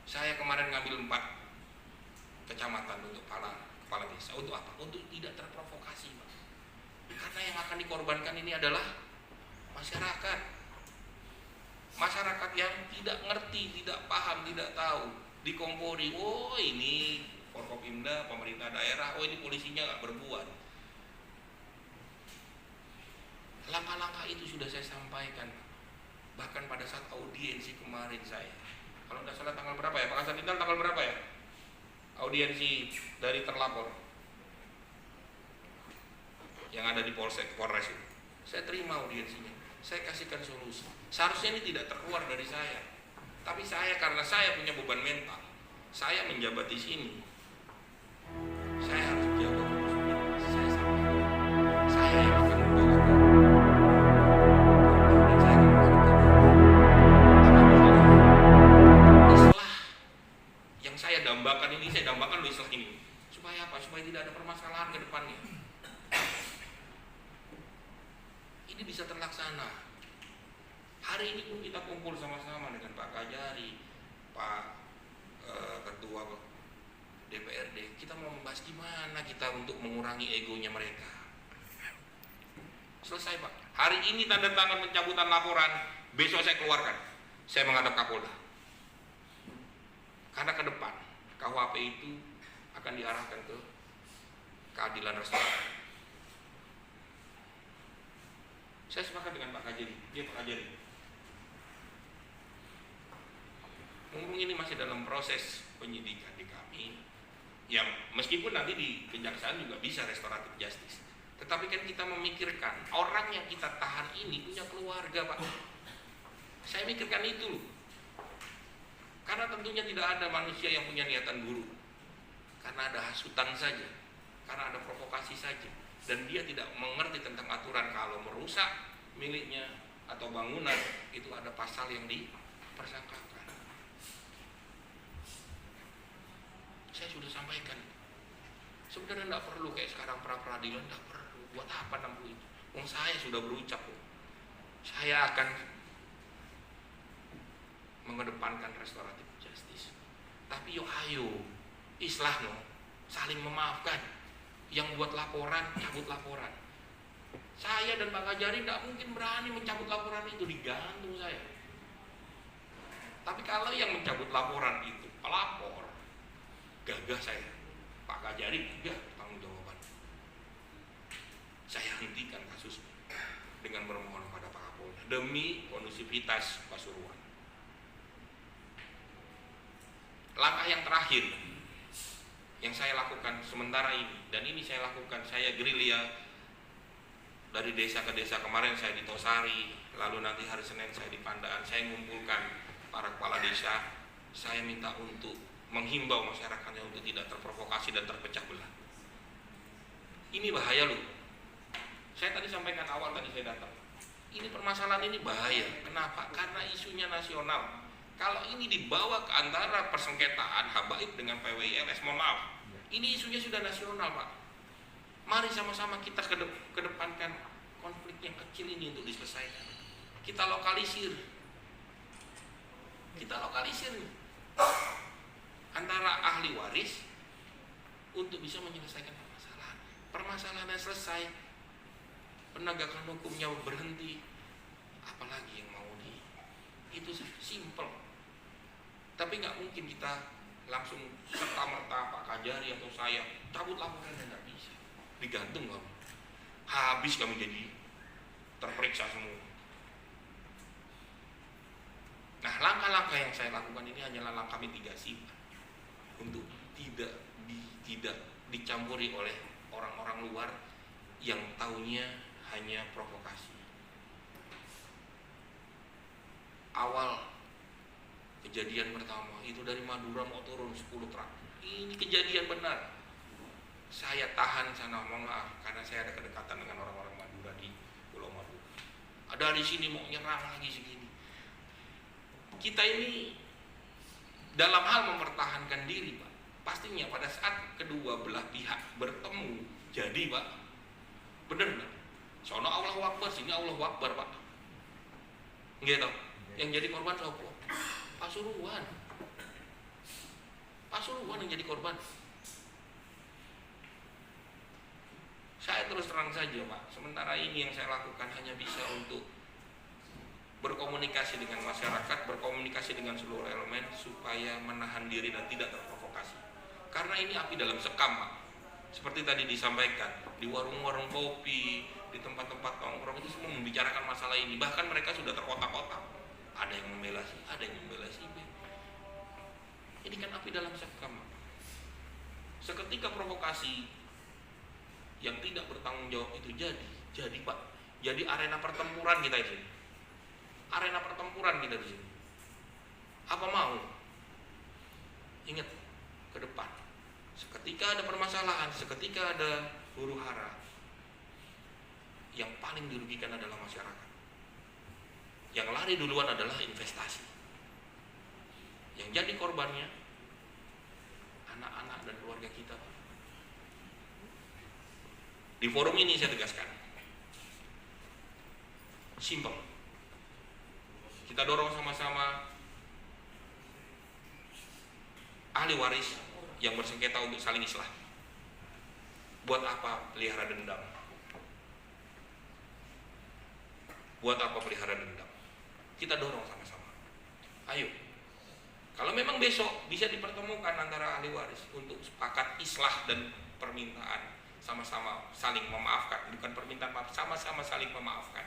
Saya kemarin ngambil 4 kecamatan untuk kepala desa. Untuk apa? Untuk tidak terprovokasi, Pak. Karena yang akan dikorbankan ini adalah masyarakat. Masyarakat yang tidak ngerti, tidak paham, tidak tahu. Dikompori, oh ini Forkopimda, pemerintah daerah, oh ini polisinya nggak berbuat. Langkah-langkah itu sudah saya sampaikan. Bahkan pada saat audiensi kemarin saya, kalau tidak salah tanggal berapa ya Pak Kasat, tanggal berapa ya audiensi dari terlapor yang ada di Polsek Polres itu, saya terima audiensinya, saya kasihkan solusi. Seharusnya ini tidak terkeluar dari saya, tapi saya karena saya punya beban mental, saya menjabat di sini, saya harus jaga terus. Saya sampaikan, saya yang akan membawa saya dambakan ini, saya dambakan loh Islah ini. Supaya apa? Supaya tidak ada permasalahan ke depannya. Ini bisa terlaksana. Hari ini pun kita kumpul sama-sama dengan Pak Kajari, Pak Ketua DPRD. Kita mau membahas gimana kita untuk mengurangi egonya mereka. Selesai Pak. Hari ini tanda tangan pencabutan laporan, besok saya keluarkan. Saya menghadap Kapolda. Karena ke depan KUHP itu akan diarahkan ke keadilan restoratif. Saya sepakat dengan Pak Kajari. Pak Kajari, mumpung ini masih dalam proses penyidikan di kami, yang meskipun nanti di kejaksaan juga bisa restoratif justice, tetapi kan kita memikirkan orang yang kita tahan ini punya keluarga Pak. Saya mikirkan itu loh. Karena tentunya tidak ada manusia yang punya niatan buruk. Karena ada hasutan saja, karena ada provokasi saja, dan dia tidak mengerti tentang aturan. Kalau merusak miliknya atau bangunan, itu ada pasal yang dipersangkakan. Saya sudah sampaikan, sebenarnya tidak perlu kayak sekarang pra-peradilan, tidak perlu. Buat apa 60 itu? Saya sudah berucap, saya akan mengedepankan restoratif justice. Tapi yuk ayo Islah no, saling memaafkan. Yang buat laporan, cabut laporan. Saya dan Pak Kajari tidak mungkin berani mencabut laporan itu, digantung saya. Tapi kalau yang mencabut laporan itu pelapor, gagah saya. Pak Kajari gagah tanggung jawaban. Saya hentikan kasus dengan bermohon kepada Pak Kapolda demi kondusivitas Pasuruan. Langkah yang terakhir yang saya lakukan sementara ini, dan ini saya lakukan, saya gerilya dari desa ke desa. Kemarin saya di Tosari, lalu nanti hari Senin saya di Pandaan. Saya mengumpulkan para kepala desa, saya minta untuk menghimbau masyarakatnya untuk tidak terprovokasi dan terpecah belah. Ini bahaya loh. Saya tadi sampaikan awal tadi saya datang, ini permasalahan ini bahaya. Kenapa? Karena isunya nasional. Kalau ini dibawa ke antara persengketaan habaib dengan PWILS, mohon maaf, ini isunya sudah nasional Pak. Mari sama-sama kita kedepankan konflik yang kecil ini untuk diselesaikan. Kita lokalisir antara ahli waris untuk bisa menyelesaikan permasalahan. Permasalahannya selesai, penegakan hukumnya berhenti, apalagi yang mau itu simple. Tapi nggak mungkin kita langsung serta-merta Pak Kajari atau saya cabut laporan, nggak bisa. Digantung kamu, habis kami jadi terperiksa semua. Nah, langkah-langkah yang saya lakukan ini hanyalah langkah mitigasi untuk tidak dicampuri oleh orang-orang luar yang taunya hanya provokasi. Awal kejadian pertama itu dari Madura mau turun 10 truk. Ini kejadian benar. Saya tahan sana, mohon maaf, karena saya ada kedekatan dengan orang-orang Madura di Pulau Madura. Ada di sini mau nyerang lagi segini. Kita ini dalam hal mempertahankan diri Pak, pastinya pada saat kedua belah pihak bertemu, jadi Pak, bener nggak? Sono Allahu Akbar, sini Allahu Akbar Pak. Gitu. Yang jadi korban apa? Pasuruan. perempuan yang jadi korban. Saya terus terang saja Pak, sementara ini yang saya lakukan hanya bisa untuk berkomunikasi dengan masyarakat, berkomunikasi dengan seluruh elemen supaya menahan diri dan tidak terprovokasi. Karena ini api dalam sekam Pak. Seperti tadi disampaikan, di warung-warung kopi, di tempat-tempat nongkrong itu semua membicarakan masalah ini. Bahkan mereka sudah terkotak-kotak. Ada yang membela si A, ada yang membela si B. Ini kan api dalam sekam. Seketika provokasi yang tidak bertanggung jawab itu jadi Pak, jadi arena pertempuran kita di sini. Arena pertempuran kita di sini. Apa mau? Ingat ke depan. Seketika ada permasalahan, seketika ada huru-hara, yang paling dirugikan adalah masyarakat. Yang lari duluan adalah investasi. Yang jadi korbannya anak-anak dan keluarga kita. Di forum ini saya tegaskan, simpel. Kita dorong sama-sama ahli waris yang bersengketa untuk saling islah. Buat apa pelihara dendam? Buat apa pelihara dendam? Kita dorong sama-sama. Ayo. Kalau memang besok bisa dipertemukan antara ahli waris untuk sepakat islah dan permintaan, sama-sama saling memaafkan, bukan permintaan maaf, sama-sama saling memaafkan.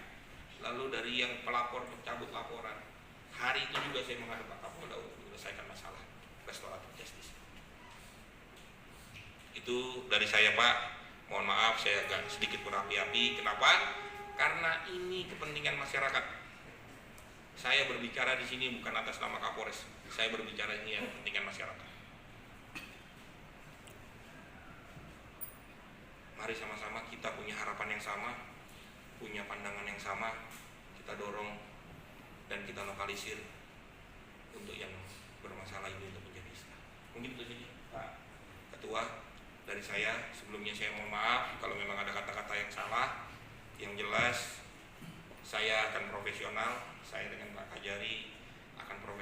Lalu dari yang pelapor mencabut laporan, hari itu juga saya menghadap Pak Kapolda untuk menyelesaikan masalah restoratif justice. Itu dari saya Pak. Mohon maaf saya agak sedikit berapi-api. Kenapa? Karena ini kepentingan masyarakat. Saya berbicara di sini bukan atas nama Kapolres. Saya berbicara ini yang kepentingan masyarakat. Mari sama-sama kita punya harapan yang sama, punya pandangan yang sama, kita dorong dan kita lokalisir untuk yang bermasalah ini untuk menjadi islah. Mungkin itu saja Pak Ketua dari saya. Sebelumnya saya mohon maaf kalau memang ada kata-kata yang salah. Yang jelas saya akan profesional, saya dengan Pak Kajari akan profesional.